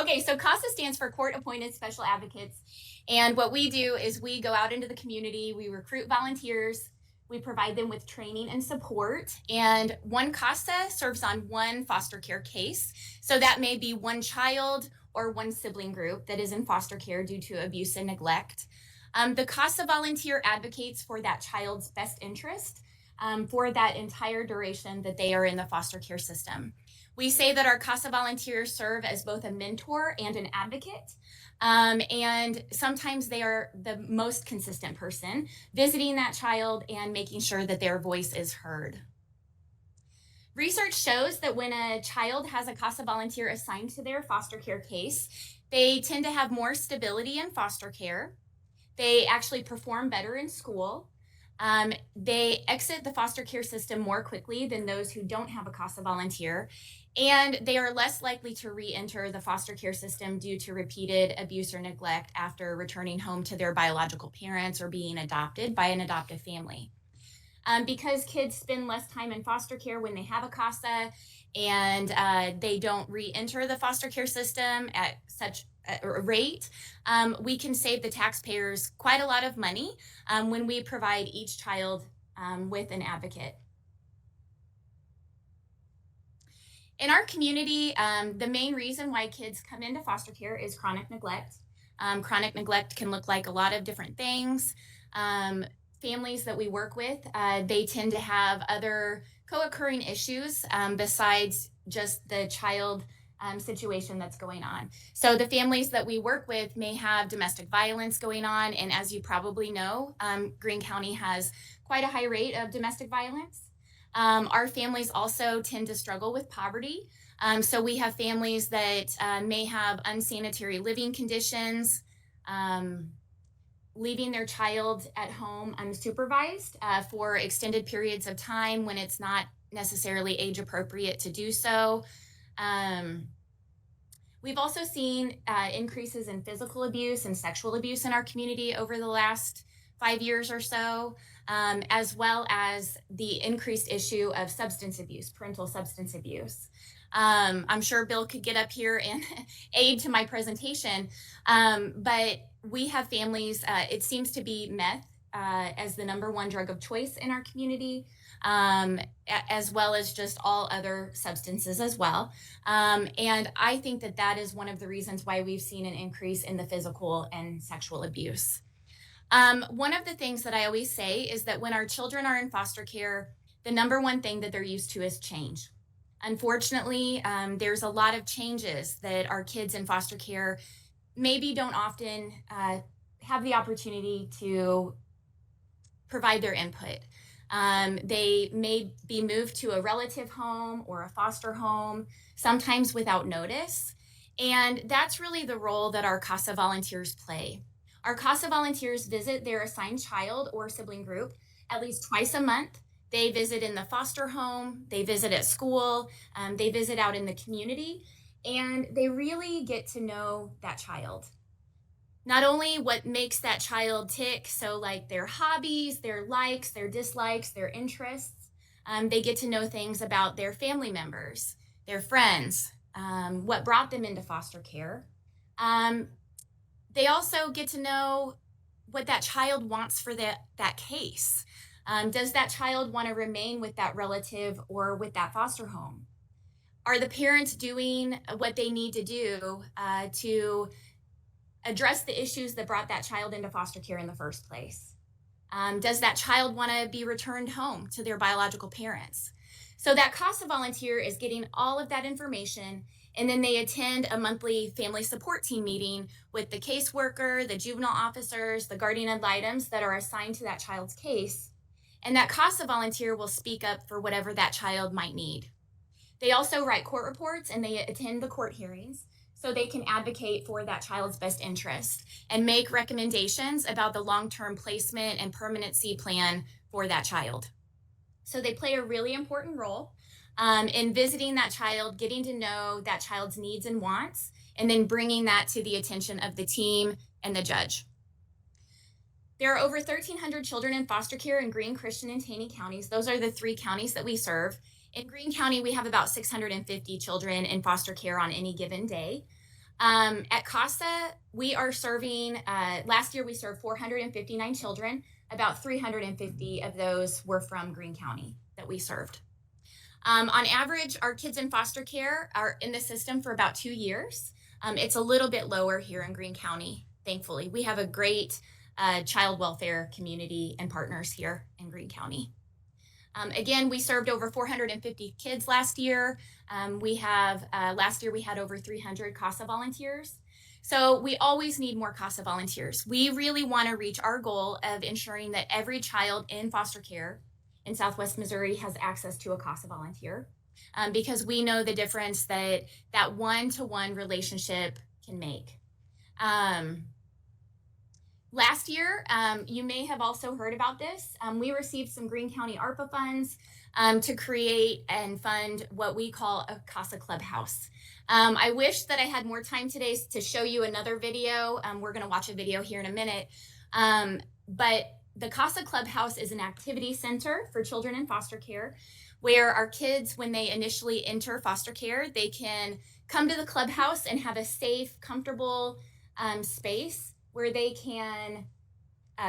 Okay, so CASA stands for Court Appointed Special Advocates. And what we do is we go out into the community, we recruit volunteers, we provide them with training and support. And one CASA serves on one foster care case. So that may be one child or one sibling group that is in foster care due to abuse and neglect. The CASA volunteer advocates for that child's best interest for that entire duration that they are in the foster care system. We say that our CASA volunteers serve as both a mentor and an advocate. And sometimes they are the most consistent person visiting that child and making sure that their voice is heard. Research shows that when a child has a CASA volunteer assigned to their foster care case, they tend to have more stability in foster care. They actually perform better in school. They exit the foster care system more quickly than those who don't have a CASA volunteer, and they are less likely to re-enter the foster care system due to repeated abuse or neglect after returning home to their biological parents or being adopted by an adoptive family. Because kids spend less time in foster care when they have a CASA and they don't re-enter the foster care system at such a rate, we can save the taxpayers quite a lot of money when we provide each child with an advocate. In our community, the main reason why kids come into foster care is chronic neglect. Chronic neglect can look like a lot of different things. Families that we work with, they tend to have other co-occurring issues besides just the child situation that's going on. So the families that we work with may have domestic violence going on, and as you probably know, Greene County has quite a high rate of domestic violence. Our families also tend to struggle with poverty. So we have families that may have unsanitary living conditions, leaving their child at home unsupervised for extended periods of time when it's not necessarily age appropriate to do so. We've also seen increases in physical abuse and sexual abuse in our community over the last 5 years or so, as well as the increased issue of substance abuse, parental substance abuse. I'm sure Bill could get up here and aid to my presentation, but we have families, it seems to be meth as the #1 drug of choice in our community, as well as just all other substances as well. And I think that that is one of the reasons why we've seen an increase in the physical and sexual abuse. One of the things that I always say is that when our children are in foster care, the #1 thing that they're used to is change. Unfortunately, there's a lot of changes that our kids in foster care maybe don't often have the opportunity to provide their input. They may be moved to a relative home or a foster home, sometimes without notice. And that's really the role that our CASA volunteers play. Our CASA volunteers visit their assigned child or sibling group at least twice a month. They visit in the foster home, they visit at school, they visit out in the community, and they really get to know that child. Not only what makes that child tick, so like their hobbies, their likes, their dislikes, their interests, they get to know things about their family members, their friends, what brought them into foster care. They also get to know what that child wants for that case. Does that child want to remain with that relative or with that foster home? Are the parents doing what they need to do to address the issues that brought that child into foster care in the first place? Does that child want to be returned home to their biological parents? So that CASA volunteer is getting all of that information, and then they attend a monthly family support team meeting with the caseworker, the juvenile officers, the guardian ad litems that are assigned to that child's case. And that CASA volunteer will speak up for whatever that child might need. They also write court reports and they attend the court hearings so they can advocate for that child's best interest and make recommendations about the long-term placement and permanency plan for that child. So they play a really important role in visiting that child, getting to know that child's needs and wants, and then bringing that to the attention of the team and the judge. There are over 1,300 children in foster care in Greene, Christian, and Taney counties. Those are the 3 counties that we serve. In Greene County, we have about 650 children in foster care on any given day. At CASA, we are serving, last year we served 459 children. About 350 of those were from Greene County that we served. On average, our kids in foster care are in the system for about 2 years. It's a little bit lower here in Greene County, thankfully. We have a great child welfare community and partners here in Greene County. Again, we served over 450 kids last year. Last year we had over 300 CASA volunteers. So we always need more CASA volunteers. We really want to reach our goal of ensuring that every child in foster care in Southwest Missouri has access to a CASA volunteer, because we know the difference that that one-to-one relationship can make. Last year, you may have also heard about this. We received some Greene County ARPA funds to create and fund what we call a CASA Clubhouse. I wish that I had more time today to show you another video. We're going to watch a video here in a minute. But the CASA Clubhouse is an activity center for children in foster care where our kids, when they initially enter foster care, they can come to the clubhouse and have a safe, comfortable space where they can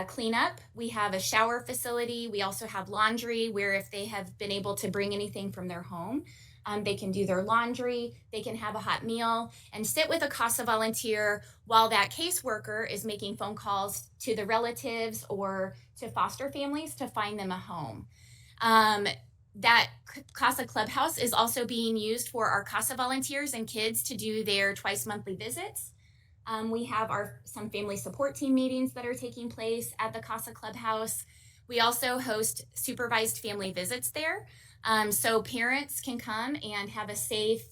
clean up. We have a shower facility. We also have laundry where if they have been able to bring anything from their home, they can do their laundry, they can have a hot meal and sit with a CASA volunteer while that caseworker is making phone calls to the relatives or to foster families to find them a home. That CASA Clubhouse is also being used for our CASA volunteers and kids to do their twice monthly visits. We have some family support team meetings that are taking place at the CASA Clubhouse. We also host supervised family visits there. So parents can come and have a safe,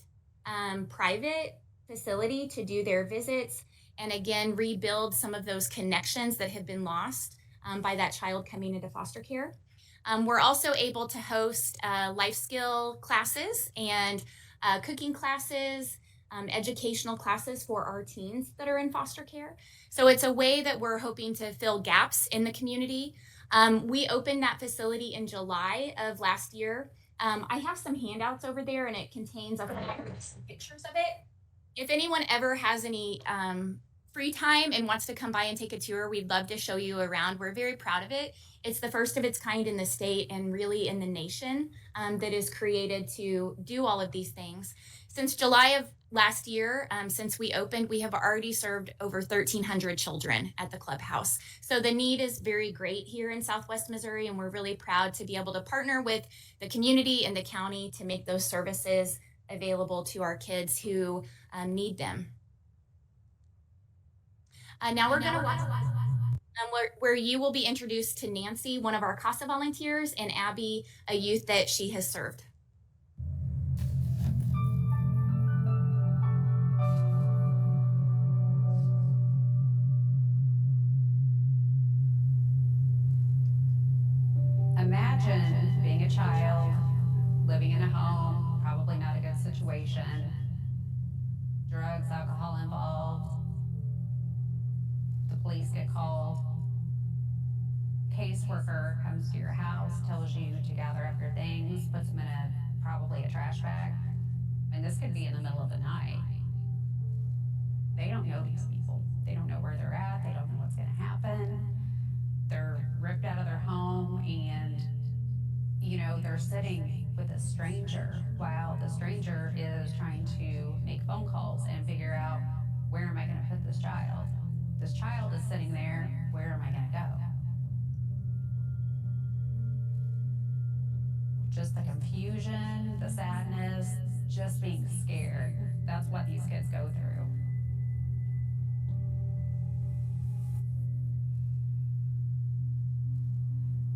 private facility to do their visits and again, rebuild some of those connections that have been lost by that child coming into foster care. We're also able to host life skill classes and cooking classes, educational classes for our teens that are in foster care. So it's a way that we're hoping to fill gaps in the community. We opened that facility in July of last year. I have some handouts over there and it contains some pictures of it. If anyone ever has any free time and wants to come by and take a tour, we'd love to show you around. We're very proud of it. It's the first of its kind in the state and really in the nation that is created to do all of these things. Since July of last year, since we opened, we have already served over 1,300 children at the clubhouse. So the need is very great here in Southwest Missouri, and we're really proud to be able to partner with the community and the county to make those services available to our kids who need them. Now we're going to watch where you will be introduced to Nancy, one of our CASA volunteers, and Abby, a youth that she has served. Imagine being a child, living in a home, probably not a good situation, drugs, alcohol involved, the police get called, caseworker comes to your house, tells you to gather up your things, puts them in probably a trash bag. I mean, this could be in the middle of the night. They don't know these people. They don't know where they're at. They don't know what's going to happen. They're ripped out of their home and, you know, they're sitting with a stranger while the stranger is trying to make phone calls and figure out, where am I going to put this child? This child is sitting there, where am I going to go? Just the confusion, the sadness, just being scared. That's what these kids go through.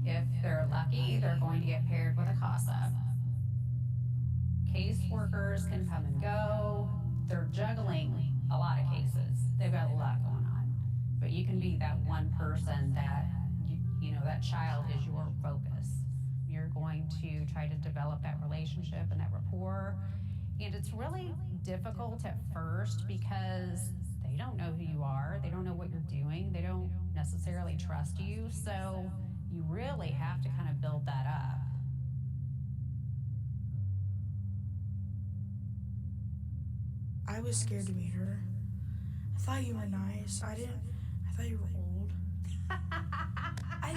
If they're lucky, they're going to get paired with a CASA. Caseworkers can come and go. They're juggling a lot of cases. They've got a lot going on. But you can be that one person that, you know, that child is your focus. You're going to try to develop that relationship and that rapport. And it's really difficult at first because they don't know who you are. They don't know what you're doing. They don't necessarily trust you. So you really have to kind of build that up. I was scared to meet her. thought you were nice. I thought you were old. I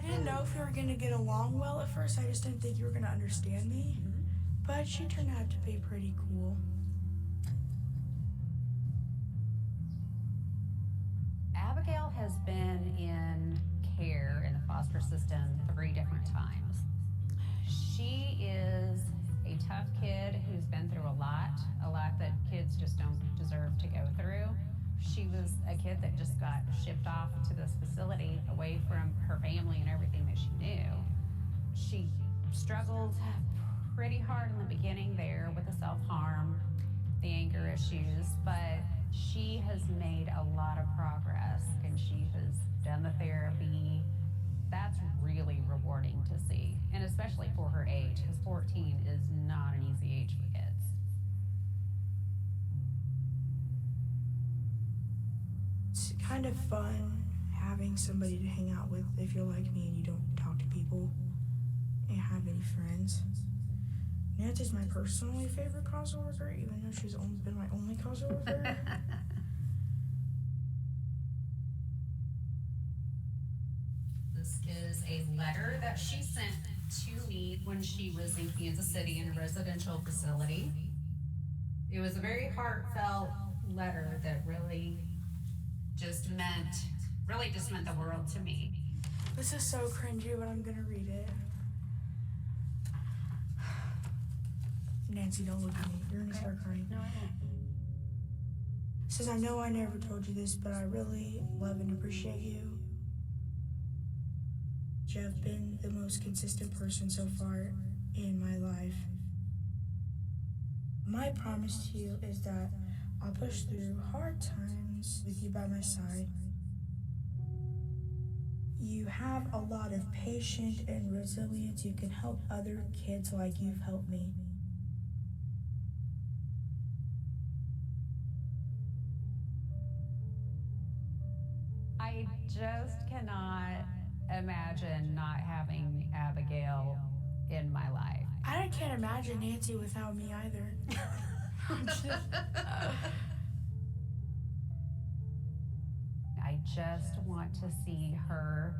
didn't know if we were gonna get along well at first. I just didn't think you were gonna understand me. But she turned out to be pretty cool. Abigail has been in care in the foster system 3 different times. She is a tough kid who's been through a lot that kids just don't deserve to go through. She was a kid that just got shipped off to this facility away from her family and everything that she knew. She struggled pretty hard in the beginning there with the self-harm, the anger issues, but she has made a lot of progress and she has done the therapy. That's really rewarding to see, and especially for her age, because 14 is not an easy age for kids. It's kind of fun having somebody to hang out with if you're like me and you don't talk to people and have any friends. Nancy's my personally favorite CASA worker, even though she's only been my only CASA worker. This is a letter that she sent to me when she was in Kansas City in a residential facility. It was a very heartfelt letter that really just meant the world to me. This is so cringy, but I'm gonna read it. Nancy, don't look at me. You're gonna start crying. No, I won't. Says, I know I never told you this, but I really love and appreciate you. You have been the most consistent person so far in my life. My promise to you is that I'll push through hard times with you by my side. You have a lot of patience and resilience. You can help other kids like you've helped me. I just cannot imagine not having Abigail in my life. I can't imagine Nancy without me either. I just want to see her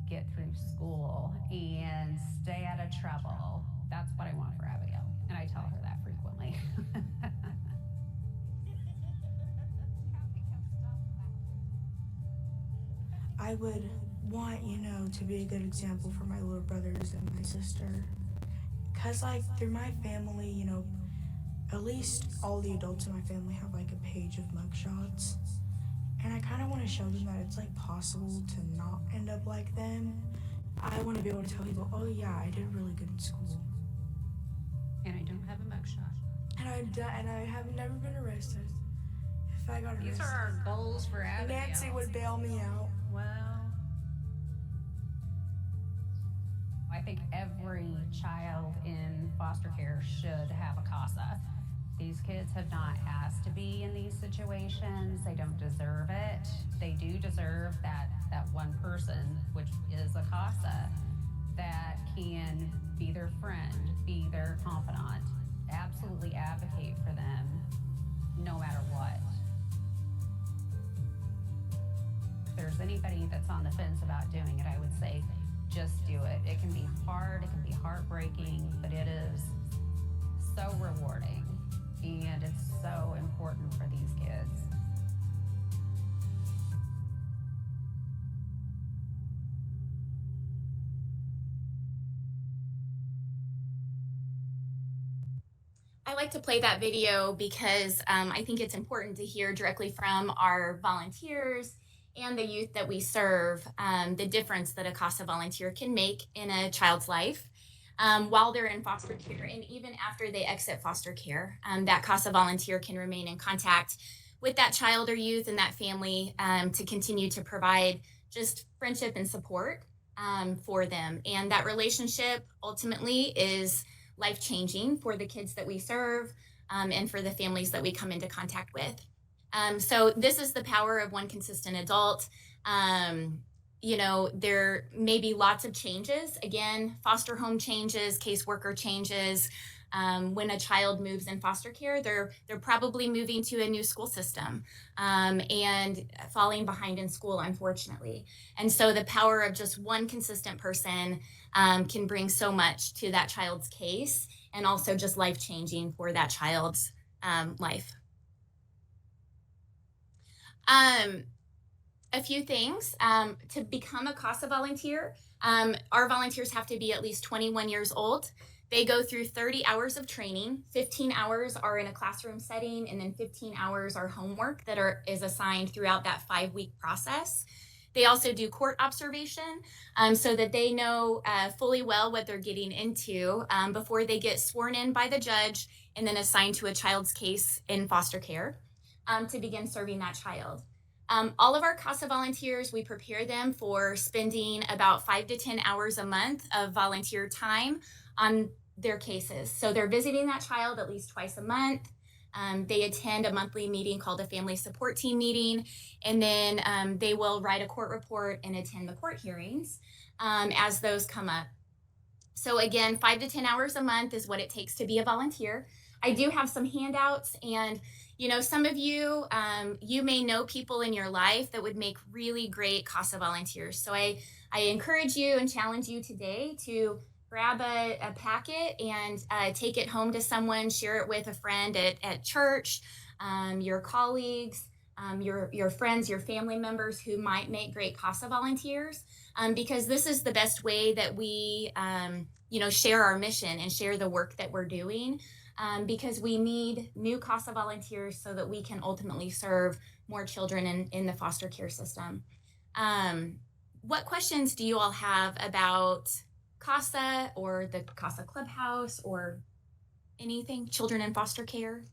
get through school and stay out of trouble. That's what I want for Abigail, and I tell her that frequently. I would want, to be a good example for my little brothers and my sister. Because, through my family, at least all the adults in my family have, a page of mugshots. And I kind of want to show them that it's, possible to not end up like them. I want to be able to tell people, oh, yeah, I did really good in school. And I don't have a mugshot. And I have never been arrested. If I got arrested. These are our goals for Abigail. Nancy would bail me out. Well, I think every child in foster care should have a CASA. These kids have not asked to be in these situations. They don't deserve it. They do deserve that one person, which is a CASA, that can be their friend, be their confidant, absolutely advocate for them no matter what. If there's anybody that's on the fence about doing it, I would say just do it. It can be hard, it can be heartbreaking, but it is so rewarding and it's so important for these kids. I like to play that video because I think it's important to hear directly from our volunteers and the youth that we serve, the difference that a CASA volunteer can make in a child's life while they're in foster care, and even after they exit foster care. That CASA volunteer can remain in contact with that child or youth and that family to continue to provide just friendship and support for them. And that relationship ultimately is life-changing for the kids that we serve and for the families that we come into contact with. So this is the power of one consistent adult. There may be lots of changes. Again, foster home changes, caseworker changes, When a child moves in foster care, they're probably moving to a new school system and falling behind in school, unfortunately. And so the power of just one consistent person can bring so much to that child's case, and also just life changing for that child's life. A few things. To become a CASA volunteer, our volunteers have to be at least 21 years old. They go through 30 hours of training. 15 hours are in a classroom setting, and then 15 hours are homework that is assigned throughout that 5-week process. They also do court observation so that they know fully well what they're getting into before they get sworn in by the judge and then assigned to a child's case in foster care to begin serving that child. All of our CASA volunteers, we prepare them for spending about 5 to 10 hours a month of volunteer time on their cases. So they're visiting that child at least twice a month. They attend a monthly meeting called a family support team meeting, and then they will write a court report and attend the court hearings as those come up. So again, 5 to 10 hours a month is what it takes to be a volunteer. I do have some handouts, and some of you, you may know people in your life that would make really great CASA volunteers. So I encourage you and challenge you today to grab a packet and take it home to someone, share it with a friend at church, your colleagues, your friends, your family members who might make great CASA volunteers, because this is the best way that we, share our mission and share the work that we're doing. Because we need new CASA volunteers so that we can ultimately serve more children in the foster care system. What questions do you all have about CASA or the CASA Clubhouse or anything, children in foster care?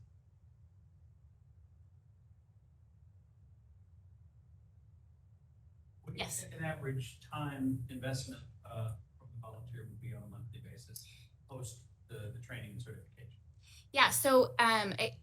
What do you Yes. think an average time investment from a volunteer would be on a monthly basis post the training and certification? Yeah, so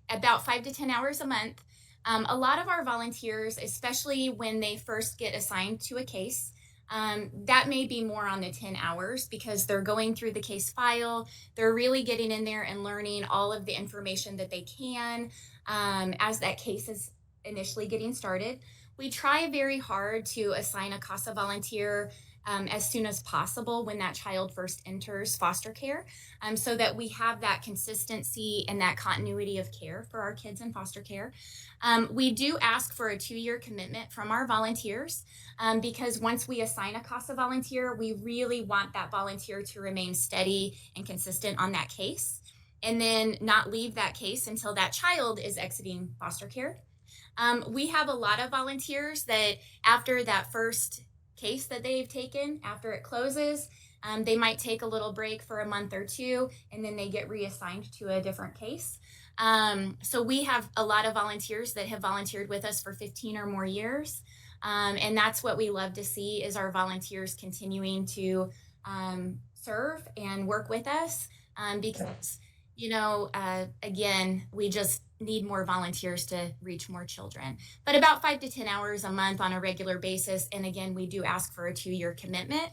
about 5 to 10 hours a month. A lot of our volunteers, especially when they first get assigned to a case, that may be more on the 10 hours because they're going through the case file. They're really getting in there and learning all of the information that they can as that case is initially getting started. We try very hard to assign a CASA volunteer as soon as possible when that child first enters foster care, so that we have that consistency and that continuity of care for our kids in foster care. We do ask for a 2-year commitment from our volunteers because once we assign a CASA volunteer, we really want that volunteer to remain steady and consistent on that case and then not leave that case until that child is exiting foster care. We have a lot of volunteers that after that first case that they've taken, after it closes, they might take a little break for a month or two, and then they get reassigned to a different case. So we have a lot of volunteers that have volunteered with us for 15 or more years. And that's what we love to see is our volunteers continuing to serve and work with us because, again, we just need more volunteers to reach more children. But about 5 to 10 hours a month on a regular basis. And again, we do ask for a 2-year commitment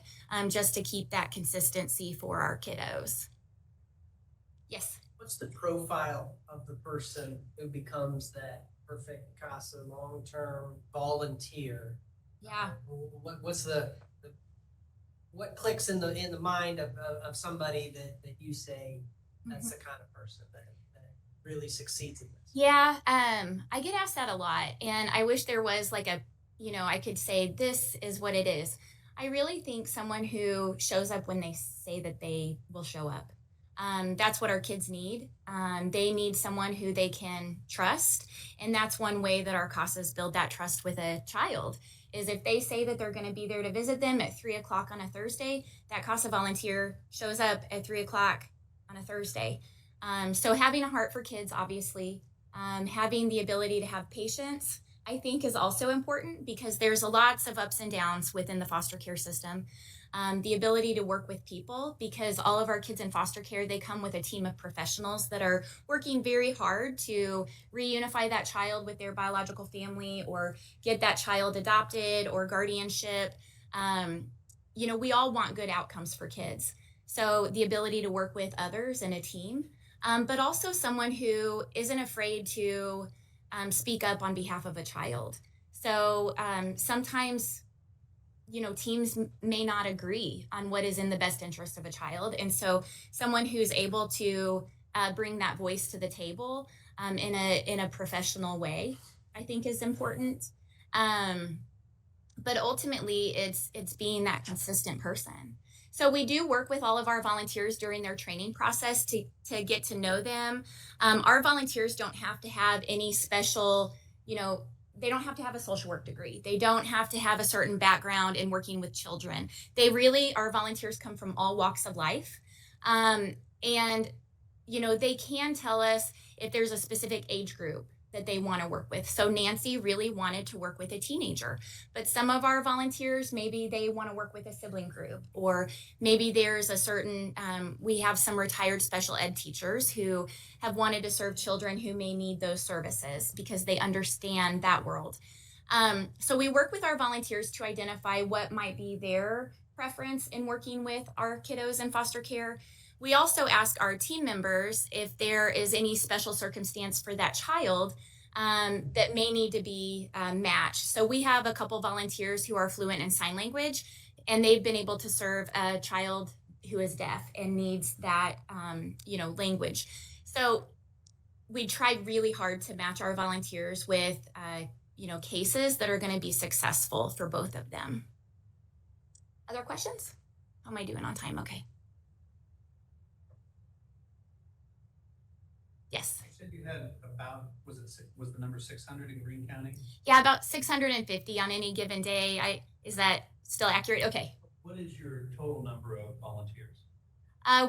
just to keep that consistency for our kiddos. Yes. What's the profile of the person who becomes that perfect CASA long-term volunteer? Yeah. What's what clicks in the mind of somebody that you say that's the kind of person that really succeeds in this? Yeah, I get asked that a lot, and I wish there was like I could say this is what it is. I really think someone who shows up when they say that they will show up. That's what our kids need. They need someone who they can trust, and that's one way that our CASAs build that trust with a child. Is if they say that they're going to be there to visit them at 3:00 on a Thursday, that CASA volunteer shows up at 3:00 on a Thursday. So having a heart for kids, obviously, having the ability to have patience, I think is also important because there's lots of ups and downs within the foster care system. The ability to work with people, because all of our kids in foster care, they come with a team of professionals that are working very hard to reunify that child with their biological family or get that child adopted or guardianship. We all want good outcomes for kids. So the ability to work with others in a team but also someone who isn't afraid to speak up on behalf of a child. So sometimes, teams may not agree on what is in the best interest of a child. And so someone who's able to bring that voice to the table in a professional way, I think is important. But ultimately it's being that consistent person. So we do work with all of our volunteers during their training process to get to know them. Our volunteers don't have to have any special, they don't have to have a social work degree. They don't have to have a certain background in working with children. Our volunteers come from all walks of life. And, they can tell us if there's a specific age group that they want to work with. So Nancy really wanted to work with a teenager, but some of our volunteers, maybe they want to work with a sibling group, or maybe there's a certain, we have some retired special ed teachers who have wanted to serve children who may need those services because they understand that world. So we work with our volunteers to identify what might be their preference in working with our kiddos in foster care. We also ask our team members if there is any special circumstance for that child that may need to be matched. So we have a couple volunteers who are fluent in sign language, and they've been able to serve a child who is deaf and needs that, language. So we tried really hard to match our volunteers with, cases that are going to be successful for both of them. Other questions? How am I doing on time? Okay. Yes. You said you had about, was the number 600 in Greene County? Yeah, about 650 on any given day. Is that still accurate? Okay. What is your total number of volunteers?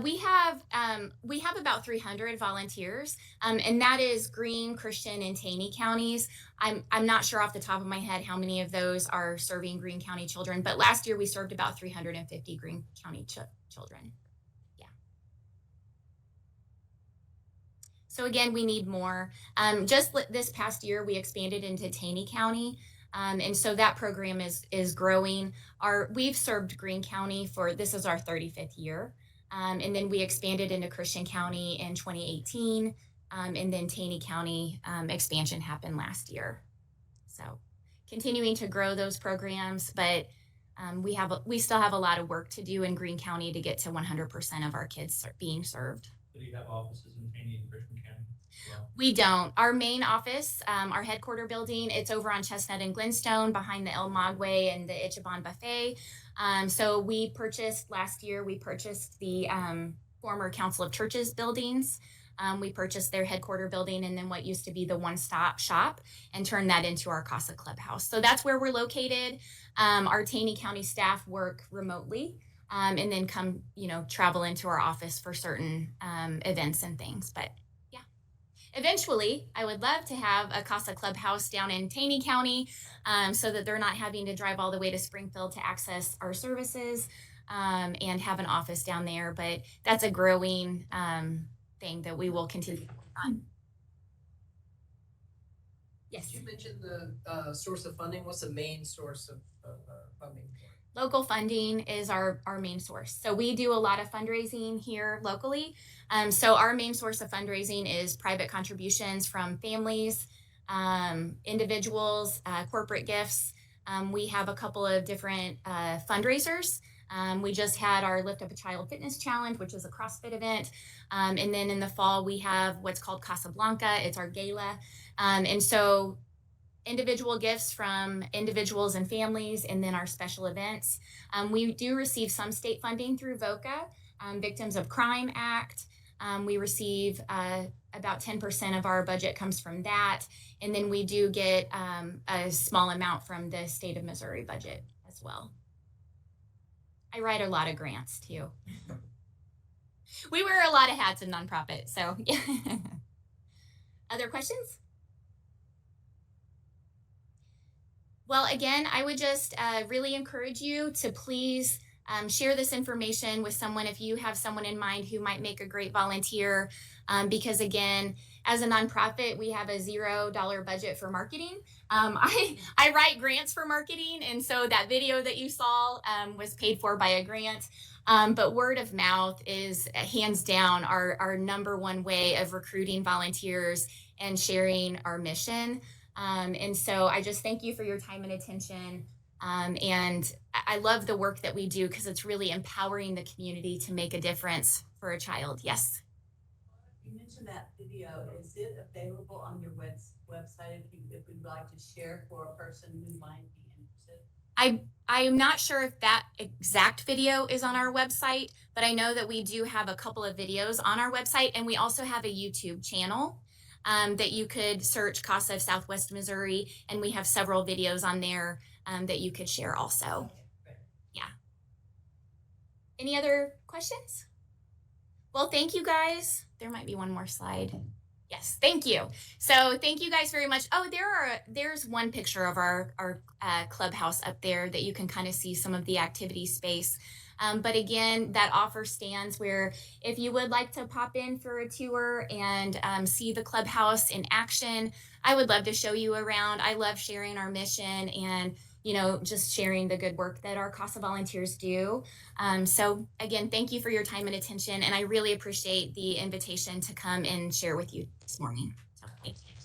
We have about 300 volunteers, and that is Greene, Christian, and Taney counties. I'm not sure off the top of my head how many of those are serving Greene County children, but last year we served about 350 Greene County children. Yeah. So again, we need more. Just this past year, we expanded into Taney County. And so that program is growing. We've served Greene County this is our 35th year. And then we expanded into Christian County in 2018. And then Taney County expansion happened last year. So continuing to grow those programs, but we still have a lot of work to do in Greene County to get to 100% of our kids being served. Do you have offices in Taney and Christian County? Well, We don't. Our main office, our headquarter building, it's over on Chestnut and Glenstone behind the El Magwe and the Ichiban Buffet. So last year, we purchased the former Council of Churches buildings. We purchased their headquarter building and then what used to be the one-stop shop and turned that into our CASA clubhouse. So that's where we're located. Our Taney County staff work remotely and then travel into our office for certain events and things. But eventually, I would love to have a CASA clubhouse down in Taney County so that they're not having to drive all the way to Springfield to access our services and have an office down there. But that's a growing thing that we will continue to work on. Yes. You mentioned the source of funding. What's the main source of funding? Local funding is our main source. So we do a lot of fundraising here locally. So our main source of fundraising is private contributions from families, individuals, corporate gifts. We have a couple of different fundraisers. We just had our Lift Up a Child Fitness Challenge, which is a CrossFit event. And then in the fall, we have what's called Casablanca. It's our gala. And so individual gifts from individuals and families, and then our special events. We do receive some state funding through VOCA, Victims of Crime Act. We receive about 10% of our budget comes from that. And then we do get a small amount from the state of Missouri budget as well. I write a lot of grants too. We wear a lot of hats in nonprofit, so yeah. Other questions? Well, again, I would just really encourage you to please share this information with someone if you have someone in mind who might make a great volunteer. Because again, as a nonprofit, we have a $0 budget for marketing. I write grants for marketing, and so that video that you saw was paid for by a grant. But word of mouth is hands down our number one way of recruiting volunteers and sharing our mission. And so I just thank you for your time and attention. And I love the work that we do because it's really empowering the community to make a difference for a child. Yes. You mentioned that video. Is it available on your website if we'd like to share for a person who might be interested? I'm not sure if that exact video is on our website, but I know that we do have a couple of videos on our website, and we also have a YouTube channel that you could search CASA of Southwest Missouri, and we have several videos on there that you could share also. Okay, great. Yeah. Any other questions? Well, thank you guys. There might be one more slide. Yes, thank you. So thank you guys very much. Oh, there's one picture of our clubhouse up there that you can kind of see some of the activity space. But again, that offer stands where if you would like to pop in for a tour and see the clubhouse in action, I would love to show you around. I love sharing our mission and just sharing the good work that our CASA volunteers do. So again, thank you for your time and attention. And I really appreciate the invitation to come and share with you this morning. So thank you.